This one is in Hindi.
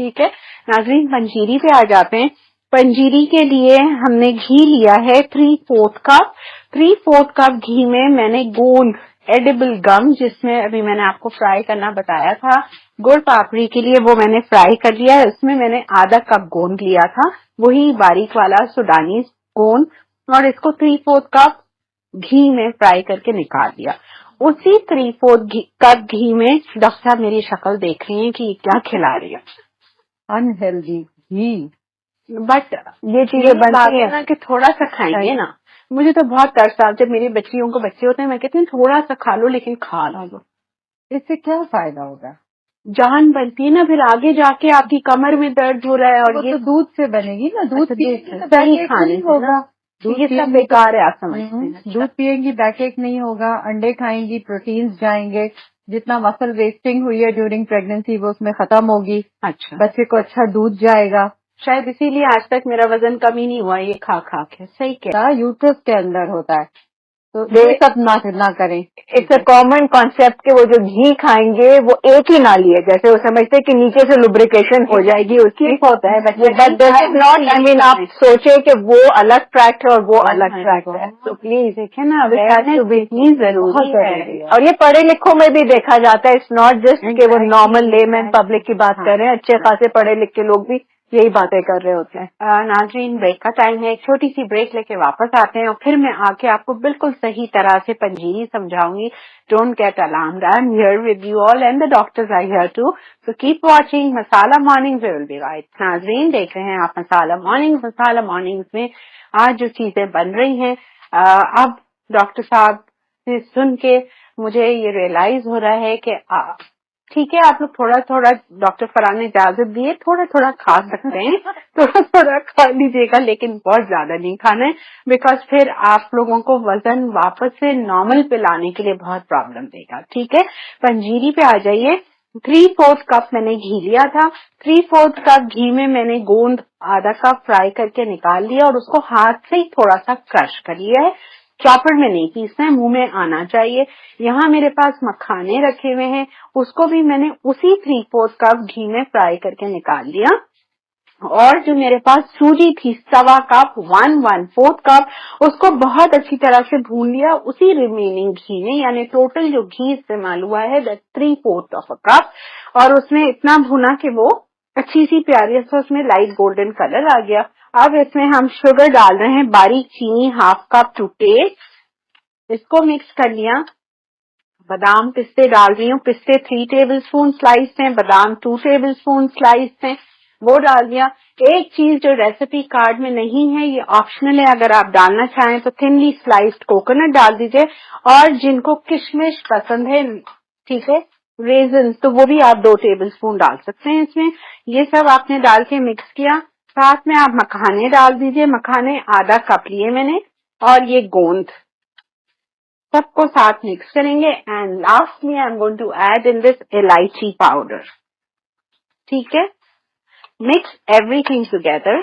ठीक है नाज़रीन, पंजीरी पे आ जाते हैं। पंजीरी के लिए हमने घी लिया है 3/4 कप। 3/4 कप घी में मैंने गोंद एडिबल गम, जिसमें अभी मैंने आपको फ्राई करना बताया था, गुड़ पापड़ी के लिए वो मैंने फ्राई कर लिया है। उसमें मैंने आधा कप गोंद लिया था, वही बारीक वाला सुडानी गोंद, और इसको 3/4 कप घी में फ्राई करके निकाल लिया। उसी 3/4 कप घी में डॉक्टर साहब मेरी शक्ल देख रही हैं कि क्या खिला रही है, अनहेल्दी घी। बट ये चीजें बनती है ना कि थोड़ा सा खाएंगे ना। मुझे तो बहुत तरस आता है, जब मेरी बच्चियों को बच्चे होते हैं मैं कहती हूँ थोड़ा सा खा लो, लेकिन खा लो। इससे क्या फायदा होगा? जान बनती है ना, फिर आगे जाके आपकी कमर में दर्द हो रहा है, और ये तो दूध से बनेगी ना, दूध दही खाने होगा, ये सब बेकार है, आप समझते हैं। दूध पिएंगी बैकएक नहीं होगा, अंडे खाएंगी प्रोटीन्स जाएंगे, जितना मसल वेस्टिंग हुई है ड्यूरिंग प्रेगनेंसी वो उसमें खत्म होगी। अच्छा, बच्चे को अच्छा दूध जाएगा। शायद इसीलिए आज तक मेरा वजन कम ही नहीं हुआ ये खा खा के। सही क्या यूट्रस के अंदर होता है, तो ये सब ना करें। इट्स अ कॉमन कॉन्सेप्ट कि वो जो घी खाएंगे वो एक ही ना लिए, जैसे वो समझते कि नीचे से लुब्रिकेशन हो जाएगी उसकी, होता है but that is not, I mean आप सोचे कि वो अलग ट्रैक्ट है और वो अलग ट्रैक्ट है। तो प्लीज देखिए ना, इतनी जरूरी है। और ये पढ़े लिखों में भी देखा जाता है, इट्स नॉट जस्ट कि वो नॉर्मल लेमैन पब्लिक की बात कर रहे हैं, अच्छे खासे पढ़े लिखे लोग भी यही बातें कर रहे होते हैं। नाज़रीन, ब्रेक का टाइम है, एक छोटी सी ब्रेक लेके वापस आते हैं और फिर मैं आके आपको बिल्कुल सही तरह से पंजीरी समझाऊंगी। Don't get alarmed, I am here with you all and the doctors are here too, so keep watching Masala Mornings, we will be right. नाज़रीन, देख रहे हैं आप मसाला मॉर्निंग्स। मसाला मॉर्निंग्स में आज जो चीजें बन रही हैं, अब डॉक्टर साहब से सुन के मुझे ये रियलाइज हो रहा है कि ठीक है, आप लोग थोड़ा थोड़ा, डॉक्टर फरहान ने इजाजत दी है, थोड़ा थोड़ा खा सकते हैं, थोड़ा थोड़ा खा लीजिएगा, लेकिन बहुत ज्यादा नहीं खाना है, बिकॉज फिर आप लोगों को वजन वापस से नॉर्मल पे लाने के लिए बहुत प्रॉब्लम देगा। ठीक है, पंजीरी पे आ जाइए। 3/4 कप मैंने घी लिया था। 3/4 कप घी में मैंने गोंद आधा कप फ्राई करके निकाल लिया और उसको हाथ से ही थोड़ा सा क्रश कर लिया है। चॉपर में नहीं पीसना है, मुंह में आना चाहिए। यहाँ मेरे पास मखाने रखे हुए हैं, उसको भी मैंने उसी 3/4 कप घी में फ्राई करके निकाल लिया। और जो मेरे पास सूजी थी 1.25 कप, 1/4 कप, उसको बहुत अच्छी तरह से भून लिया उसी रिमेनिंग घी में, यानी टोटल जो घी इस्तेमाल हुआ है दैट 3/4 कप, और उसमें इतना भुना कि वो अच्छी सी प्यारी सा उसमें लाइट गोल्डन कलर आ गया। अब इसमें हम शुगर डाल रहे हैं, बारीक चीनी 1/2 कप टू टेस्ट। इसको मिक्स कर लिया। बादाम पिस्ते डाल रही हूँ, पिस्ते 3 टेबलस्पून स्लाइस हैं, बादाम 2 टेबलस्पून स्लाइस हैं, वो डाल दिया। एक चीज जो रेसिपी कार्ड में नहीं है, ये ऑप्शनल है, अगर आप डालना चाहें तो थिनली स्लाइस्ड कोकोनट डाल दीजिए, और जिनको किशमिश पसंद है, ठीक है, रेजन, तो वो भी आप 2 टेबलस्पून डाल सकते हैं इसमें। ये सब आपने डाल के मिक्स किया, साथ में आप मखाने डाल दीजिए, मखाने आधा कप लिए मैंने, और ये गोंद, सबको साथ मिक्स करेंगे। And lastly I am going to add in this elaichi powder. ठीक है, मिक्स एवरीथिंग टुगेदर।